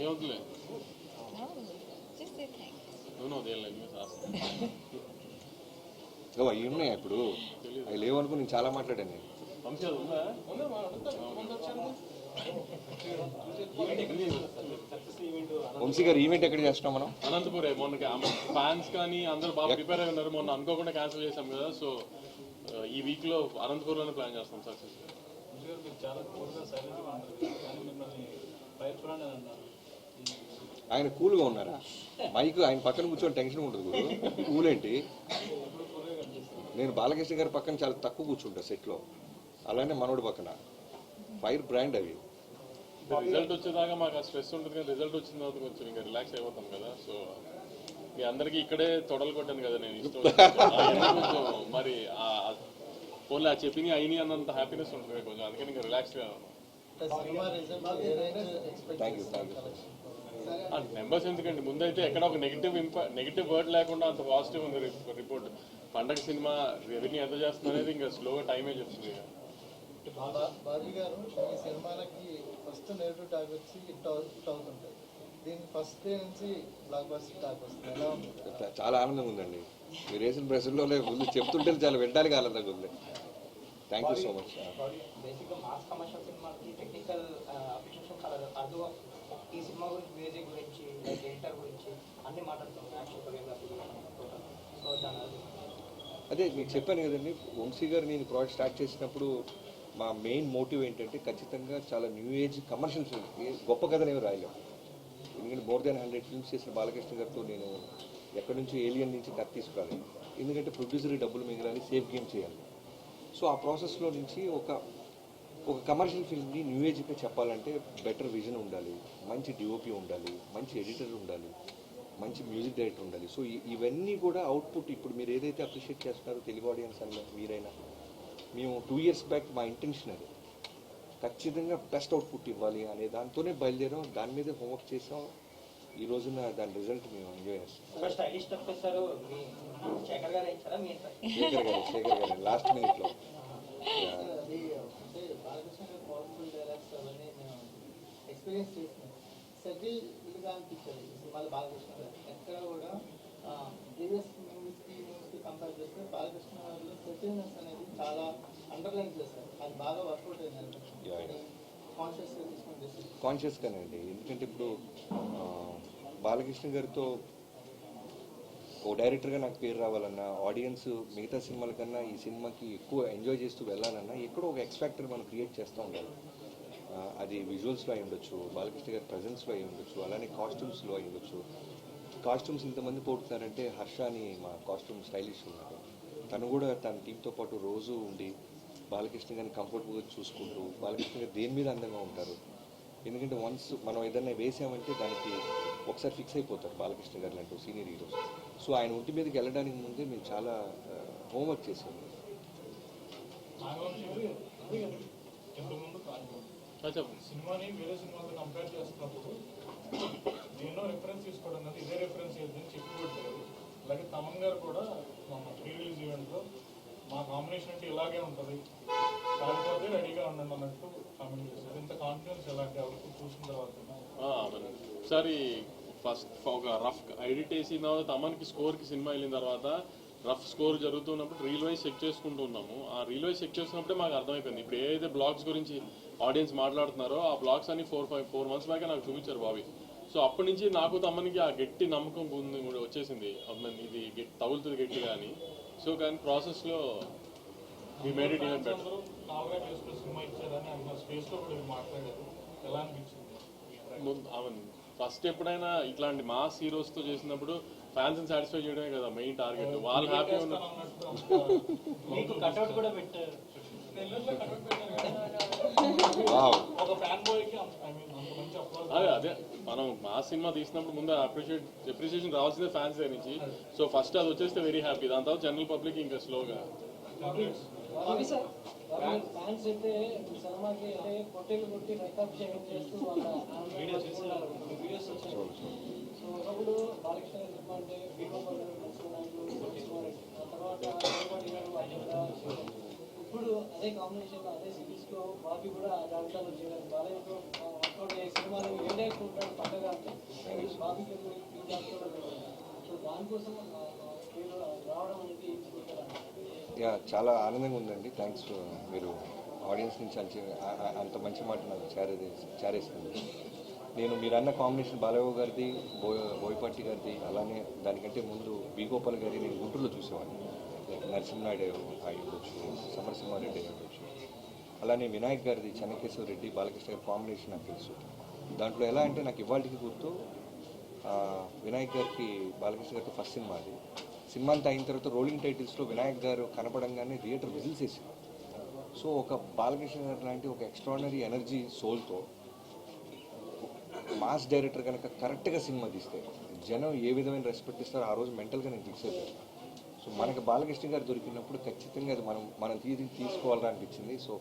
ఏమవుతులే No, just say thanks. నువ్వు దేని లేదు అవి ఉన్నాయి ఇప్పుడు అవి లేవనుకో నేను చాలా మాట్లాడాను నేను. వంశీ అది ఉందా వంశీ గారు ఈవెంట్ ఎక్కడ చేస్తున్నాం మనం? అనంతపురే. మొన్న ఫ్యాన్స్ కానీ అందరూ బాగా ప్రిపేర్ అయి ఉన్నారు. మొన్న అనుకోకుండా క్యాన్సిల్ చేశాం కదా, సో ఈ వీక్లో అనంతపూర్లోనే ప్లాన్ చేస్తాం సక్సెస్. ఆయన కూల్గా ఉన్నారా? మైక్ ఆయన పక్కన కూర్చొని టెన్షన్ ఉంటుంది గురు. కూల్ ఏంటి? నేను బాలకృష్ణ గారి పక్కన చాలా తక్కువ కూర్చుంటా సెట్లో, అలానే మనోడి పక్కన. ఫైర్ బ్రాండ్ అవి. రిజల్ట్ వచ్చేదాకా మాకు ఆ స్ట్రెస్ ఉంటుంది, కానీ రిజల్ట్ వచ్చిన తర్వాత కొంచెం ఇంకా రిలాక్స్ అయిపోతాం కదా. సో మీ అందరికీ ఇక్కడే తొడలు కొట్టాను కదా నేను, ఇష్టం కొంచెం మరి ఓన్లీ ఆ చెప్పింది అయినాయి అన్నంత హ్యాపీనెస్ ఉంటుంది కొంచెం, అందుకని ఇంకా రిలాక్స్గా. Thank you. నెంబర్స్ ఎందుకండి, ముందైతే ఎక్కడ ఒక నెగిటివ్ వర్డ్ లేకుండా అంత పాజిటివ్ ఉంది రిపోర్ట్. పండగ సినిమా రెవెన్యూ ఎంత చేస్తుంది అనేది ఇంకా స్లోగా టైమే చెప్తుంది. బాబీ గారు ఈ సినిమాలకి ఫస్ట్ నెగిటివ్ టాక్ వచ్చి హిట్ అవుతుంటాయి, దీనికి ఫస్ట్ డే నుంచి బ్లాక్ బస్టర్ టాక్ వస్తుంది, ఎలా ఉంది? చాలా ఆనందంగా ఉందండి. మీరు వేసిన ప్రశ్నలో ముందు చెప్తుంటే చాలా వినడానికి ఆనందంగా ఉంది. Thank you so much. బేసిక్గా మాస్ కమర్షియల్ సినిమాకి టెక్నికల్ అప్రిషియేషన్ చాలా అర్థం. ఈ సినిమా గురించి, మ్యూజిక్ గురించి, ఎడిటర్ గురించి అన్ని మాట్లాడుతున్నాం, యాక్షన్ కొరియోగ్రఫీ సో దాని అదే మీకు చెప్పాను కదండి, వంశీ గారు నేను ప్రాజెక్ట్ స్టార్ట్ చేసినప్పుడు మా మెయిన్ మోటివ్ ఏంటంటే ఖచ్చితంగా చాలా న్యూ ఏజ్ కమర్షియల్ ఫిల్మ్, గొప్ప కథనేవి రాయలేము. ఎందుకంటే మోర్ దెన్ 100 ఫిల్మ్స్ చేసిన బాలకృష్ణ గారితో నేను ఎక్కడి నుంచి ఏలియన్ నుంచి కథ తీసుకురాలి, ఎందుకంటే ప్రొడ్యూసర్ డబ్బులు మిగలాలి, సేఫ్ గేమ్ చేయాలి. సో ఆ ప్రాసెస్లో నుంచి ఒక కమర్షియల్ ఫిల్మ్ని న్యూ ఏజ్గా చెప్పాలంటే బెటర్ విజన్ ఉండాలి, మంచి డిఓపి ఉండాలి, మంచి ఎడిటర్ ఉండాలి, మంచి మ్యూజిక్ డైరెక్టర్ ఉండాలి. సో ఇవన్నీ కూడా అవుట్పుట్ ఇప్పుడు మీరు ఏదైతే అప్రిషియేట్ చేస్తున్నారో తెలుగు ఆడియన్స్ అన్న మీరైనా, మేము 2 years బ్యాక్ మా ఇంటెన్షన్ అది ఖచ్చితంగా బెస్ట్ అవుట్పుట్ ఇవ్వాలి అనే దాంతోనే బయలుదేరాం, దాని మీదే హోంవర్క్ చేసాం. ఈ రోజున దాని రిజల్ట్ మేము ఎంజాయ్ చేస్తాం. శేఖర్ గారు లాస్ట్ మినిట్లో బాలకృష్ణ గారు పవర్ఫుల్ డైలాగ్స్ అవన్నీ ఎక్స్పీరియన్స్ చేసినాం. సెటిల్ ఇదిగా అనిపించారు ఈ సినిమాలో బాలకృష్ణ గారు. ఎక్కడ కూడా ప్రీవియస్ మూవీస్కి కంపేర్ చేస్తే బాలకృష్ణ గారిలో సెటిల్నెస్ అనేది చాలా అండర్లైన్ చేశారు, అది బాగా వర్కౌట్ అయింది. కాన్షియస్గా తీసుకుని డెసిషన్ కాన్షియస్గానండి. ఎందుకంటే ఇప్పుడు బాలకృష్ణ గారితో ఓ డైరెక్టర్గా నాకు పేరు రావాలన్నా, ఆడియన్స్ మిగతా సినిమాల కన్నా ఈ సినిమాకి ఎక్కువ ఎంజాయ్ చేస్తూ వెళ్ళాలన్నా ఎక్కడో ఒక ఎక్స్ఫాక్టర్ మనం క్రియేట్ చేస్తూ ఉండాలి. అది విజువల్స్లో అయి ఉండొచ్చు, బాలకృష్ణ గారి ప్రజెన్స్లో అయి ఉండొచ్చు, అలానే కాస్ట్యూమ్స్లో అయి ఉండొచ్చు. కాస్ట్యూమ్స్ ఇంతమంది పోతున్నారంటే హర్ష అని మా కాస్ట్యూమ్ స్టైలిష్ ఉన్నారు, తను కూడా తన టీంతో పాటు రోజు ఉండి బాలకృష్ణ గారిని కంఫర్టబుల్గా చూసుకుంటూ, బాలకృష్ణ గారు దేని మీద అందంగా ఉంటారు. ఎందుకంటే వన్స్ మనం ఏదైనా వేసామంటే దానికి ఒకసారి ఫిక్స్ అయిపోతారు బాలకృష్ణ గారు లాంటి సీనియర్ హీరోస్. సో ఆయన ఒంటి మీదకి వెళ్ళడానికి ముందే మేము చాలా హోంవర్క్ చేసాము. సినిమాని వేరే సినిమాతో కంపేర్ చేస్తున్నప్పుడు దేన్నో రిఫరెన్స్ తీసుకోవడం అనేది ఇదే రిఫరెన్స్ ఏదని చెప్పి పెట్టారు. అలాగే తమన్ గారు కూడా ప్రీ రిలీజ్ ఈవెంట్లో మా కాంబినేషన్ అంటే ఇలాగే ఉంటుంది, కాకపోతే రెడీగా ఉండండి అన్నట్టు కామెంట్ చేశారు. ఇంత కాన్ఫిడెన్స్ ఎలాంటి ఎవరికి చూసిన తర్వాత ఒకసారి ఫస్ట్ ఒక రఫ్ ఎడిట్ వేసిన తర్వాత తమన్కి స్కోర్కి సినిమా వెళ్ళిన తర్వాత రఫ్ స్కోర్ జరుగుతున్నప్పుడు రీల్ వైజ్ చెక్ చేసుకుంటూ ఉన్నాము. ఆ రీల్ వైజ్ చెక్ చేసినప్పుడే మాకు అర్థమైపోయింది ఇప్పుడు ఏదైతే బ్లాగ్స్ గురించి ఆడియన్స్ మాట్లాడుతున్నారో ఆ బ్లాగ్స్ అన్ని 4 months బ్యాక్ నాకు చూపించారు బాబీ. సో అప్పటి నుంచి నాకు తమ్మనికి ఆ గట్టి నమ్మకం వచ్చేసింది, ఇది తగులుతుంది గట్టిగా అని. సో కానీ ప్రాసెస్లో ఈ made it even better. First ఎప్పుడైనా ఇట్లాంటి మాస్ హీరోస్తో చేసినప్పుడు ఫ్యాన్స్ సాటిస్ఫై చేయడమే కదా మెయిన్ టార్గెట్. వాళ్ళు హ్యాపీగా ఉన్నారు. అదే మనం మా సినిమా తీసినప్పుడు ముందు అప్రిషియేషన్ రావాల్సిందే ఫ్యాన్స్ దగ్గర నుంచి. సో ఫస్ట్ అది వచ్చేస్తే వెరీ హ్యాపీ, దాని తర్వాత జనరల్ పబ్లిక్ ఇంకా స్లోగా. ఫ్యాన్స్ అయితే సినిమాకి అంటే పొట్టేలు కొట్టి రైతాభిషేకం చేస్తూ వాళ్ళ వీడియోస్ వచ్చాయి. సో ఒకప్పుడు బాలకృష్ణ సినిమా అంటే తర్వాత ఇప్పుడు అదే కాంబినేషన్లో అదే సిరీస్లో బాబీ కూడా దాంట్లో చేయడం బాలయ్యతో వర్కౌట్ అయ్యే సినిమాలు ఏ డైరెక్టర్ ఉంటాడు పక్కగా బాబీ సో దానికోసం మీరు రావడం అనేది యా చాలా ఆనందంగా ఉందండి. థ్యాంక్స్. మీరు ఆడియన్స్ నుంచి అంత మంచి మాట నాకు చేరేస్తుంది. నేను మీరు అన్న కాంబినేషన్ బాలయ్య గారిది, బోయపాటి గారిది, అలానే దానికంటే ముందు బి గోపాల్ గారి నేను గుంటూరులో చూసేవాడిని. నరసింహనాయుడు అయ్యవచ్చు, సమరసింహారెడ్డి అయ్యవచ్చు, అలానే వినాయక్ గారిది చెన్నకేశ్వర రెడ్డి, బాలకృష్ణ గారి కాంబినేషన్ నాకు తెలుసు. దాంట్లో ఎలా అంటే నాకు ఇవాళకి గుర్తు వినాయక్ గారికి బాలకృష్ణ గారితో ఫస్ట్ సినిమా అది. సినిమా అంతా అయిన తర్వాత రోలింగ్ టైటిల్స్లో వినాయక్ గారు కనపడంగానే థియేటర్ విజిల్స్ వేసింది. సో ఒక బాలకృష్ణ గారు లాంటి ఒక ఎక్స్ట్రాడినరీ ఎనర్జీ సోల్తో మాస్ డైరెక్టర్ కనుక కరెక్ట్గా సినిమా తీస్తే జనం ఏ విధమైన రెస్పెక్ట్ ఇస్తారో ఆ రోజు మెంటల్గా నేను ఫిక్స్ అయిపోయాను. సో మనకి బాలకృష్ణ గారు దొరికినప్పుడు ఖచ్చితంగా అది మనం తీసుకోవాలని అనిపించింది. సో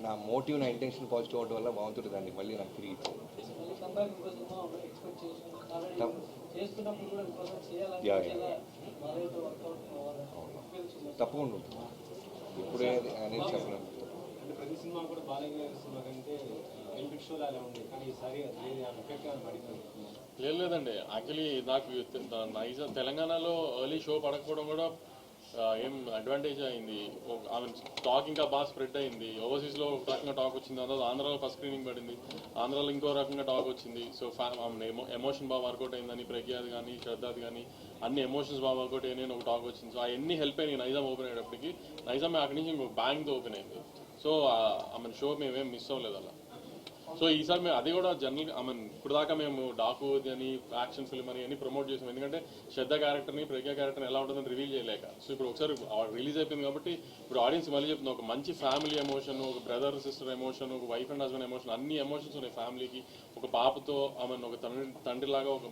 నా మోటివ్, నా ఇంటెన్షన్ పాజిటివ్ అవడం వల్ల భగవంతుడు దాన్ని మళ్ళీ నాకు తిరిగి ఇచ్చాను. తప్పకుండా ఉంటుంది. ఇప్పుడే అనేది చెప్పలేము. ప్రతి సినిమా కూడా బాలయ్య గారి సినిమా కంటే బెనిఫిట్ షోలు అలా ఉంది, కానీ ఈసారి అది ఎఫెక్ట్ పడింది. లేదండి, యాక్చువల్లీ నాకు తెలంగాణలో ఎర్లీ షో పడకపోవడం కూడా ఏం అడ్వాంటేజ్ అయింది. ఆమె టాక్ ఇంకా బాగా స్ప్రెడ్ అయింది. ఓవర్సీస్లో ఒక రకంగా టాక్ వచ్చింది, అందులో ఆంధ్రాలో ఫస్ట్ స్క్రీనింగ్ పడింది, ఆంధ్రాలో ఇంకో రకంగా టాక్ వచ్చింది. సో ఎమోషన్ బాగా వర్కౌట్ అయిందని ప్రజ్ఞాది కానీ శ్రద్ధాది కానీ అన్ని ఎమోషన్స్ బాగా వర్కౌట్ అయ్యాయని ఒక టాక్ వచ్చింది. సో అవన్నీ హెల్ప్ అయినాయి. నైజాం ఓపెన్ అయ్యేటప్పటికి నైజాం అక్కడి నుంచి ఇంకొక బ్యాంక్తో ఓపెన్ అయింది. సో ఆమె షో మేమేం మిస్ అవ్వలేదు అలా. సో ఈసారి మేము అది కూడా జనరల్గా ఇప్పుడు దాకా మేము డాకు అని యాక్షన్ ఫిల్మ్ అని అన్ని ప్రమోట్ చేసాం. ఎందుకంటే శ్రద్ధ క్యారెక్టర్ని, ప్రజ్ఞా క్యారెక్టర్ని ఎలా ఉంటుందని రివీల్ చేయలేక. సో ఇప్పుడు ఒకసారి రిలీజ్ అయిపోయింది కాబట్టి ఇప్పుడు ఆడియన్స్ మళ్ళీ చెప్తుంది, ఒక మంచి ఫ్యామిలీ ఎమోషన్, ఒక బ్రదర్ సిస్టర్ ఎమోషన్, ఒక వైఫ్ అండ్ హస్బెండ్ ఎమోషన్, అన్ని ఎమోషన్స్ ఉన్నాయి ఫ్యామిలీకి. ఒక పాపతో ఒక తండ్రిలాగా ఒక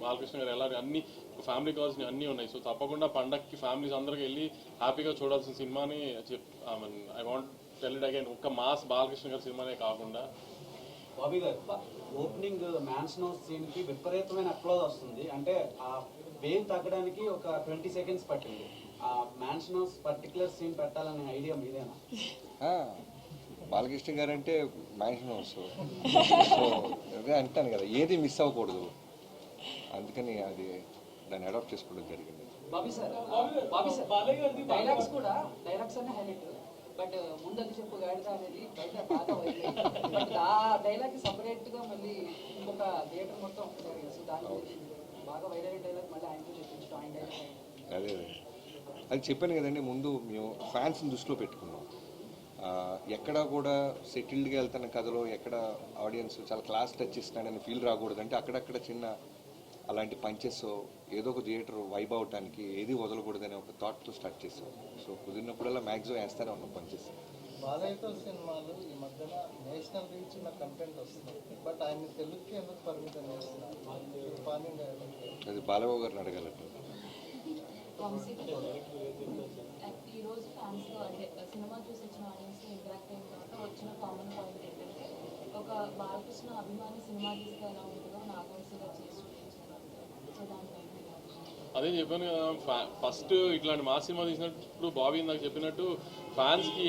బాలకృష్ణ గారు ఎలా అన్ని ఫ్యామిలీ కావాల్సిన అన్నీ ఉన్నాయి. సో తప్పకుండా పండగకి ఫ్యామిలీస్ అందరికి వెళ్ళి హ్యాపీగా చూడాల్సిన సినిమాని I want tell it again, ఒక్క మాస్ బాలకృష్ణ గారి సినిమానే కాకుండా. బాబీ గారు ఓపెనింగ్ మ్యాన్స్ నో సీన్ కి విపరీతమైన అప్లోజ్ వస్తుంది. అంటే ఆ వేవ్ తగ్గడానికి ఒక 20 seconds పట్టింది. ఆ మ్యాన్స్ నో పర్టికులర్ సీన్ పెట్టాలనే ఐడియా మీదేనా? బాలకృష్ణ గారు అంటే మ్యాన్షన్ హౌస్. సో అదే అంటాను కదా, ఏది మిస్ అవ్వకూడదు, అందుకని అది దాన్ని అడాప్ట్ చేసుకోవడం జరిగింది. బాబీ సార్ డైలాగ్స్ అనే హైలైట్, బట్ ముందది చెప్పు గాడిద అనేది బయట బాగా వైరల్. బట్ ఆ డైలాగ్ సపరేట్ గా మళ్ళీ ఇంకొక థియేటర్ మొత్తం ఒక్కసారి, సో దాని గురించి బాగా వైరల్ డైలాగ్ మళ్ళీ ఆయనతో చెప్పించడం, ఆయన డైలాగ్ అదే అది చెప్పాను కదండి. ముందు మేము ఫ్యాన్స్ని దృష్టిలో పెట్టుకున్నాం. ఎక్కడా కూడా సెటిల్డ్గా వెళ్తున్న కథలో ఎక్కడ ఆడియన్స్ చాలా క్లాస్ టచ్ ఇస్తున్నాడని ఫీల్ రాకూడదు. అంటే అక్కడక్కడ చిన్న అలాంటి పంచెస్ ఏదో ఒక థియేటర్ వైబ్ అవటానికి ఏది వదలకూడదని ఒక థాట్తో స్టార్ట్ చేసాం. సో కుదిరినప్పుడల్లా మ్యాక్సిమం వేస్తూనే ఉన్నాం పంచెస్. బాలయ్యతో సినిమాలు ఈ మధ్యన నేషనల్ రీచ్ ఉన్న కంటెంట్ వస్తుంది, బట్ ఆయన తెలుగుకి ఎందుకు పరిమితం చేస్తున్నారు? అది బాలయ్య గారిని అడగలట. ఈరోజు ఫ్యాన్స్తో అంటే సినిమా చూసి వచ్చిన ఆడియన్స్తో ఇంటరాక్ట్ అయిన తర్వాత వచ్చిన కామన్ పాయింట్ ఏంటంటే, ఒక బాలకృష్ణ అభిమాని సినిమా తీస్తే ఎలా ఉంటుందో నాగవంశీగా చేసి చూపించారు. సో దానిపైన అదే చెప్పాను కదా, ఫస్ట్ ఇట్లాంటి మా సినిమా తీసినప్పుడు బాబీ ఇందాక చెప్పినట్టు ఫ్యాన్స్కి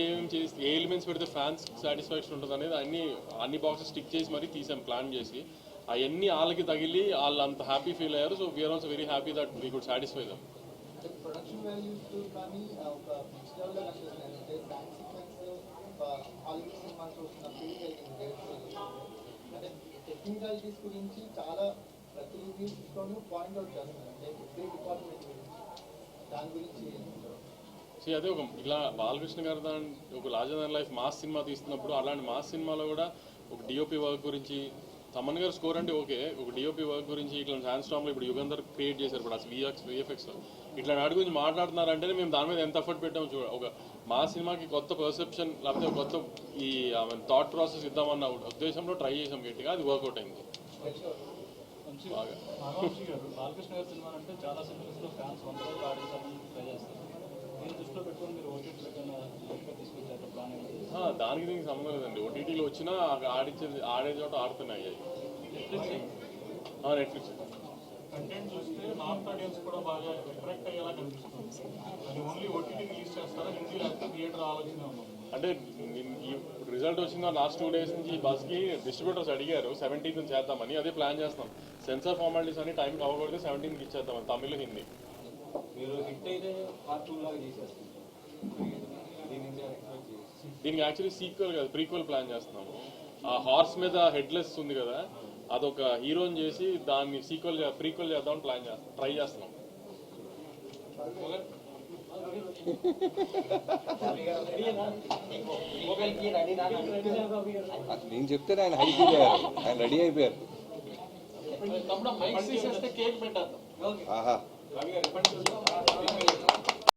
ఏ ఎలిమెంట్స్ పెడితే ఫ్యాన్స్ సాటిస్ఫాక్షన్ ఉంటుంది అనేది అన్ని బాక్సెస్ స్టిక్ చేసి మరీ తీసాం ప్లాన్ చేసి. అవన్నీ వాళ్ళకి తగిలి వాళ్ళు అంత హ్యాపీ ఫీల్ అయ్యారు. So we are also very happy that we could satisfy them. Production values కానీ ఒక నెక్స్ట్ లెవెల్లో కనిపిస్తుంది. డాన్స్ సీక్వెన్స్ హాలీవుడ్ సినిమా చూస్తున్నప్పుడు అంటే టెక్నికాలిటీస్ గురించి చాలా ప్రతి రివ్యూస్లోనూ పాయింట్అవుట్ చేస్తున్నారు. అంటే డిపార్ట్మెంట్ గురించి దాని గురించి అదే ఇలా బాలకృష్ణ గారు ఒక larger than life mass cinema తీస్తున్నప్పుడు అలాంటి మాస్ సినిమాలో కూడా ఒక డిఓపి వర్క్ గురించి, తమన్ గారు స్కోర్ అంటే ఓకే, ఒక డిఓపి వర్క్ గురించి ఇట్లా హ్యాండ్ స్టామ్లో ఇప్పుడు యుగంధర్ క్రియేట్ చేశారు. ఇప్పుడు అసలు విఎఫ్ఎక్స్ ఇట్లా వాటి గురించి మాట్లాడుతున్నారంటేనే మేము దాని మీద ఎంత ఎఫర్ట్ పెట్టాము చూడ. ఒక మా సినిమాకి కొత్త పర్సెప్షన్ లేకపోతే కొత్త ఈ థాట్ ప్రాసెస్ ఇద్దామన్న ఉద్దేశంలో ట్రై చేసాం గట్టిగా, అది వర్కౌట్ అయింది బాగా. నాగవంశీ గారు బాలకృష్ణ గారి సినిమా అంటే చాలా సినిమాస్లో ఫ్యాన్స్ 100 రోజులు ఆడించాలని ట్రై చేస్తారు. దీన్ని దృష్టిలో పెట్టుకొని మీరు ఓటీటీలో తీసుకొచ్చారు ప్లాన్? దానికి దీనికి సంబంధం లేదండి. ఓటీటీలో వచ్చినా ఆడే చోట ఆడుతున్నాయి. నెట్ఫ్లిక్స్ కంటెంట్ చూస్తే నార్త్ ఆడియన్స్ కూడా బాగా అట్రాక్ట్ అయ్యేలా కనిపిస్తుంది. అది ఓన్లీ ఓటీటీ రిలీజ్ చేస్తారా, హిందీ లేకపోతే థియేటర్ ఆలోచన ఉందా? అంటే ఈ రిజల్ట్ వచ్చిన లాస్ట్ 2 days నుంచి ఈ బస్కి డిస్ట్రిబ్యూటర్స్ అడిగారు 17th చేద్దామని, అదే ప్లాన్ చేస్తాం. సెన్సార్ ఫార్మాలిటీస్ అని టైంకి అవ్వకూడదు, 17th ఇచ్చేద్దామని, తమిళ్ హిందీ. మీరు హిట్ అయితే పార్ట్ 2 లాగా చేసేస్తారు. దీనికి యాక్చువల్లీ సీక్వెల్ కాదు, ప్రీక్వెల్ ప్లాన్ చేస్తున్నాము. ఆ హార్స్ మీద హెడ్లెస్ ఉంది కదా, అదొక హీరోని చేసి దాన్ని ప్రీక్వెల్ చేద్దామని ట్రై చేస్తున్నాం. నేను చెప్తే ఆయన హై ఫీల్ అయ్యారు, ఆయన రెడీ అయిపోయారు. కేక్ పెట్టేద్దాం. ఆహా